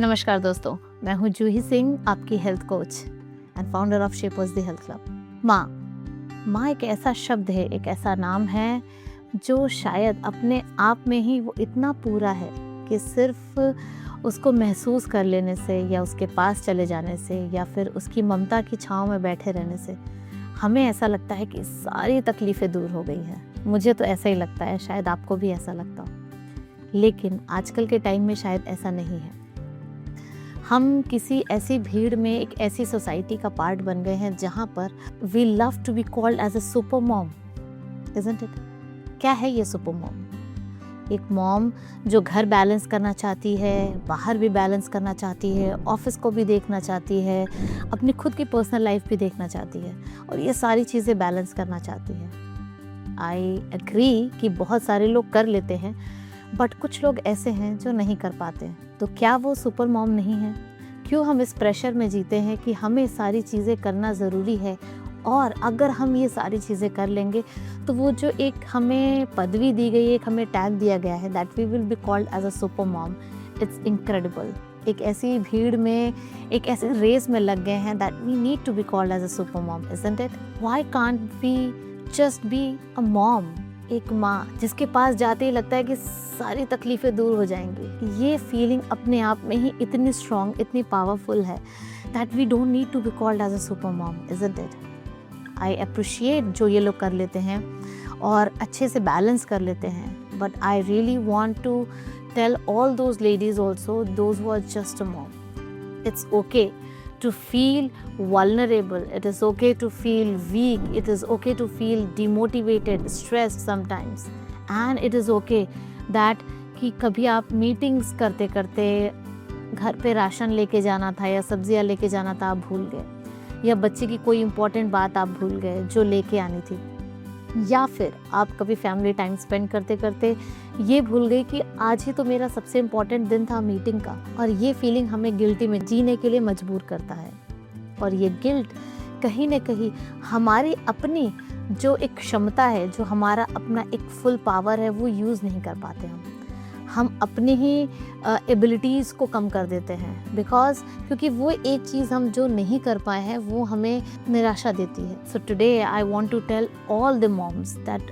नमस्कार दोस्तों, मैं हूँ जूही सिंह, आपकी health coach and founder of shapers the health club. माँ एक ऐसा शब्द है, एक ऐसा नाम है जो शायद अपने आप में ही वो इतना पूरा है कि सिर्फ उसको महसूस कर लेने से या उसके पास चले जाने से या फिर उसकी ममता की छाँव में बैठे रहने से हमें ऐसा लगता है कि सारी तकलीफ़ें दूर हो गई हैं। मुझे तो ऐसा ही लगता है, शायद आपको भी ऐसा लगता हो। लेकिन आजकल के टाइम में शायद ऐसा नहीं है। हम किसी ऐसी भीड़ में, एक ऐसी सोसाइटी का पार्ट बन गए हैं जहाँ पर we love to be called as a super mom, isn't it? क्या है ये सुपर मॉम? एक मॉम जो घर बैलेंस करना चाहती है, बाहर भी बैलेंस करना चाहती है, ऑफिस को भी देखना चाहती है, अपनी खुद की पर्सनल लाइफ भी देखना चाहती है और ये सारी चीज़ें बैलेंस करना चाहती है। आई एग्री कि बहुत सारे लोग कर लेते हैं, बट कुछ लोग ऐसे हैं जो नहीं कर पाते। तो क्या वो सुपर मॉम नहीं है? क्यों हम इस प्रेशर में जीते हैं कि हमें सारी चीज़ें करना ज़रूरी है और अगर हम ये सारी चीज़ें कर लेंगे तो वो जो एक हमें पदवी दी गई है, एक हमें टैग दिया गया है that we will be called as a super mom, it's incredible. एक ऐसी भीड़ में, एक ऐसे रेस में लग गए हैं that we need to be called as a super mom, isn't it? Why can't we just be a mom? एक माँ जिसके पास जाते ही लगता है कि सारी तकलीफ़ें दूर हो जाएंगी। ये फीलिंग अपने आप में ही इतनी स्ट्रॉन्ग, इतनी पावरफुल है that we don't need to be called as a super mom, isn't it? I appreciate जो ये लोग कर लेते हैं और अच्छे से बैलेंस कर लेते हैं, but I really want to tell all those ladies also, those who are just a mom, it's okay to feel vulnerable, it is okay to feel weak, it is okay to feel demotivated, stressed sometimes, and it is okay that कि कभी आप meetings करते करते घर पे ration लेके जाना था या सब्जियां लेके जाना था, आप भूल गए, या बच्चे की कोई इम्पोर्टेंट बात आप भूल गए जो लेके आनी थी, या फिर आप कभी फैमिली टाइम स्पेंड करते करते ये भूल गई कि आज ही तो मेरा सबसे इम्पॉर्टेंट दिन था मीटिंग का। और ये फीलिंग हमें गिल्टी में जीने के लिए मजबूर करता है और ये गिल्ट कहीं ना कहीं हमारी अपनी जो एक क्षमता है, जो हमारा अपना एक फुल पावर है, वो यूज़ नहीं कर पाते हम अपनी ही एबिलिटीज़ को कम कर देते हैं क्योंकि वो एक चीज़ हम जो नहीं कर पाए हैं वो हमें निराशा देती है। So today I want to tell all the moms that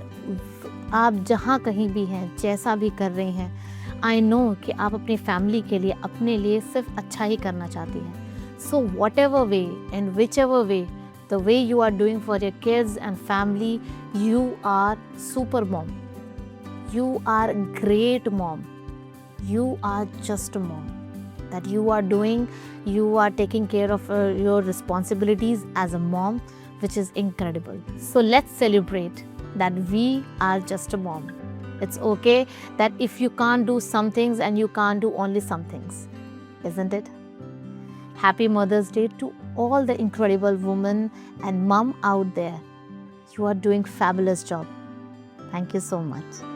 आप जहाँ कहीं भी हैं, जैसा भी कर रही हैं, आई नो कि आप अपनी फैमिली के लिए, अपने लिए सिर्फ अच्छा ही करना चाहती हैं। So whatever way and whichever way the way you are doing for your kids and family, you are super mom, you are a great mom, you are just a mom, that you are doing, you are taking care of your responsibilities as a mom, which is incredible. So let's celebrate that we are just a mom. It's okay that if you can't do some things and you can't do only some things, isn't it? Happy Mother's Day to all the incredible women and mom out there. You are doing fabulous job. Thank you so much.